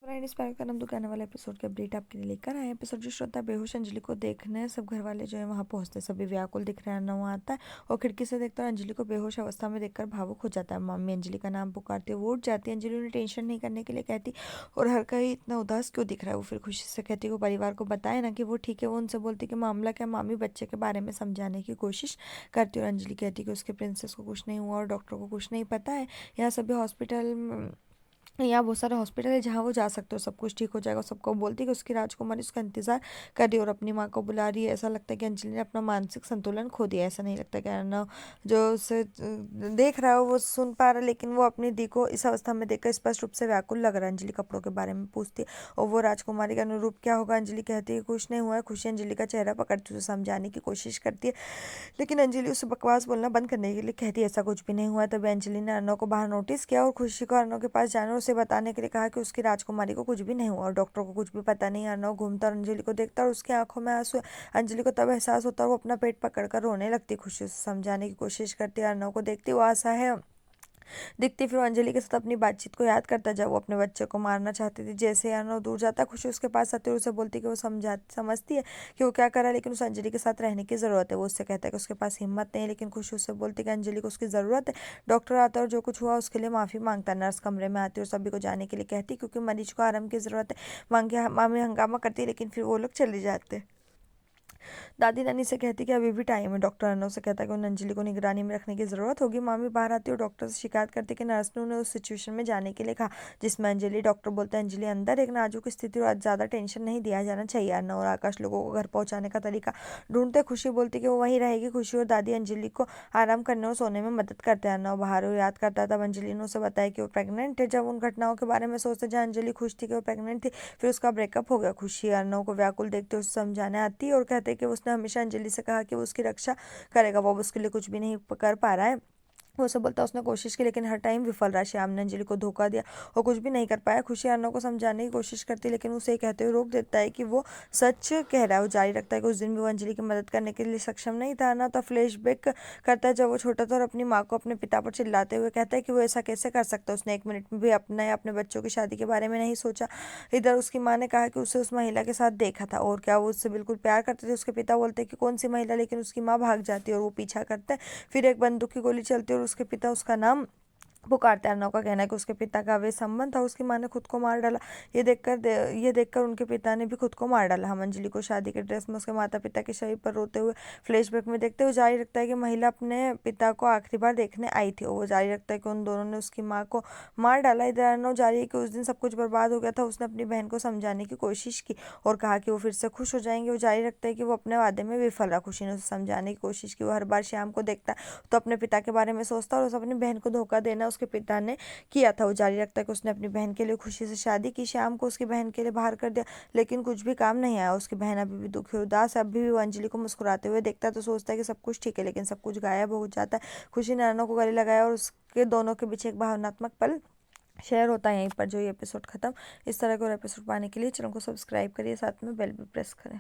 Friend, इस बार का हम दुकान वाला एपिसोड के अपडेट आपके लिए लेकर आए। एपिसोड जो श्रोता बेहोश अंजलि को देखने सब घर वाले जो है वहाँ पहुंचते सभी व्याकुल दिख रहे हैं। अन्ना वहाँ आता है और खिड़की से देखता है अंजलि को बेहोश अवस्था में देखकर भावुक हो जाता है। मम्मी अंजलि का नाम पुकारती है, वो उठ जाती है। अंजलि उन्हें टेंशन नहीं करने के लिए कहती और हर कहीं इतना उदास क्यों दिख रहा है। वो फिर खुशी से कहती है वो परिवार को बताए ना कि वो ठीक है। वो उनसे बोलती कि मामला क्या। मामी बच्चे के बारे में समझाने की कोशिश करती है और अंजलि कहती कि उसके प्रिंसेस को कुछ नहीं हुआ और डॉक्टर को कुछ नहीं पता है। यहाँ सभी हॉस्पिटल यहाँ बहुत सारे हॉस्पिटल है जहाँ वो जा सकते हो, सब कुछ ठीक हो जाएगा। सबको बोलती है कि उसकी राजकुमारी उसका इंतजार कर रही है और अपनी माँ को बुला रही है। ऐसा लगता है कि अंजलि ने अपना मानसिक संतुलन खो दिया। ऐसा नहीं लगता कि अर्नव जो उसे देख रहा है वो सुन पा रहा है, लेकिन वो अपनी दी को इस अवस्था में देखकर स्पष्ट रूप से व्याकुल लग रहा है। अंजलि कपड़ों के बारे में पूछती है और वो राजकुमारी के अनुरूप क्या होगा। अंजलि कहती है कुछ नहीं हुआ है। खुशी अंजलि का चेहरा पकड़ती उसे समझाने की कोशिश करती है, लेकिन अंजलि उसे बकवास बोलना बंद करने के लिए कहती है ऐसा कुछ भी नहीं हुआ है। तभी अंजलि ने अर्नव को बाहर नोटिस किया और खुशी को अर्नव के पास जाने और उसे बताने के लिए कहा कि उसकी राजकुमारी को कुछ भी नहीं हुआ और डॉक्टर को कुछ भी पता नहीं। अर्नव घूमता और अंजलि को देखता और उसकी आंखों में आंसू है। अंजलि को तब एहसास होता है, वो अपना पेट पकड़कर रोने लगती। खुशी उसे समझाने की कोशिश करती है। अर्नव को देखती वो आशा है दिखती, फिर वो अंजलि के साथ अपनी बातचीत को याद करता जब वो अपने बच्चे को मारना चाहती थी। जैसे अर्नव दूर जाता खुशी उसके पास आती और उसे बोलती कि वो समझती है कि वो क्या करा, लेकिन उसे अंजलि के साथ रहने की जरूरत है। वो उससे कहता है कि उसके पास हिम्मत नहीं है, लेकिन खुशी उससे बोलती कि अंजलि को उसकी जरूरत है। डॉक्टर आता है और जो कुछ हुआ उसके लिए माफी मांगता। नर्स कमरे में आती और सभी को जाने के लिए कहती क्योंकि मरीज को आराम की जरूरत है। मामी हंगामा करती है, लेकिन फिर वो लोग चले जाते। दादी नानी से कहती कि अभी भी टाइम है। डॉक्टर अर्नव से कहता कि उन्हें अंजलि को निगरानी में रखने की जरूरत होगी। मामी बाहर आती है और डॉक्टर से शिकायत करती कि नर्स ने उन्हें उस सिचुएशन में जाने के लिए कहा जिसमें अंजलि। डॉक्टर बोलते हैं अंजलि अंदर एक नाजुक स्थिति और आज ज्यादा टेंशन नहीं दिया जाना चाहिए। अर्नव और आकाश लोगों को घर पहुंचाने का तरीका ढूंढते। खुशी बोलती कि वो वहीं रहेगी। खुशी और दादी अंजलि को आराम करने और सोने में मदद करते हैं। अर्नव बाहर वो याद करता तब अंजलि ने उसे बताया कि वो प्रेग्नेंट है। जब उन घटनाओं के बारे में सोचते जहाँ अंजलि खुश थी कि वो प्रेग्नेंट थी, फिर उसका ब्रेकअप हो गया। खुशी अर्नव को व्याकुल देखते उसे समझाने आती है और कहते कि उसने हमेशा अंजलि से कहा कि वो उसकी रक्षा करेगा, वो अब उसके लिए कुछ भी नहीं कर पा रहा है। वो सब बोलता है उसने कोशिश की लेकिन हर टाइम विफल रहा। श्याम ने अंजलि को धोखा दिया और कुछ भी नहीं कर पाया। खुशी अर्नव को समझाने की कोशिश करती है, लेकिन उसे कहते हुए रोक देता है कि वो सच कह रहा है। वो जारी रखता है कि उस दिन भी वो अंजलि की मदद करने के लिए सक्षम नहीं था। अर्नव तो फ्लैशबैक करता है जब वो छोटा था और अपनी माँ को अपने पिता पर चिल्लाते हुए कहता है कि वो ऐसा कैसे कर सकता है। उसने एक मिनट में भी अपने बच्चों की शादी के बारे में नहीं सोचा। इधर उसकी माँ ने कहा कि उसे उस महिला के साथ देखा था और क्या वो उससे बिल्कुल प्यार करते थे। उसके पिता बोलते हैं कि कौन सी महिला, लेकिन उसकी माँ भाग जाती है और वो पीछा करता है। फिर एक बंदूक की गोली चलती है और उसके पिता उसका नाम पुकारते हैं। अर्नव का कहना है कि उसके पिता का वे संबंध था, उसकी माँ ने खुद को मार डाला। ये देखकर उनके पिता ने भी खुद को मार डाला। हम अंजलि को शादी के ड्रेस में उसके माता पिता के शरीर पर रोते हुए फ्लैशबैक में देखते हुए जारी रखता है कि महिला अपने पिता को आखिरी बार देखने आई थी और वो जारी रखता है कि उन दोनों ने उसकी माँ को मार डाला। इधर अर्नव जारी है कि उस दिन सब कुछ बर्बाद हो गया था। उसने अपनी बहन को समझाने की कोशिश की और कहा कि वो फिर से खुश हो जाएंगे। वो जारी रखता है कि वो अपने वादे में विफल रहा। खुशी ने उसे समझाने की कोशिश की। वो हर बार श्याम को देखता तो अपने पिता के बारे में सोचता और उसे अपनी बहन को धोखा देना उसके पिता ने किया था। वो जारी रखता है कि उसने अपनी बहन के लिए खुशी से शादी की, श्याम को उसकी बहन के लिए बाहर कर दिया, लेकिन कुछ भी काम नहीं आया। उसकी बहन अभी भी दुखी और उदास है। अभी भी वो अंजलि को मुस्कुराते हुए देखता है तो सोचता है कि सब कुछ ठीक है, लेकिन सब कुछ गायब हो जाता है। खुशी ने अर्नव को गले लगाया और उसके दोनों के बीच एक भावनात्मक पल शेयर होता है। यहीं पर जो ये एपिसोड खत्म। इस तरह के और एपिसोड पाने के लिए चैनल को सब्सक्राइब करिए, साथ में बेल भी प्रेस करें।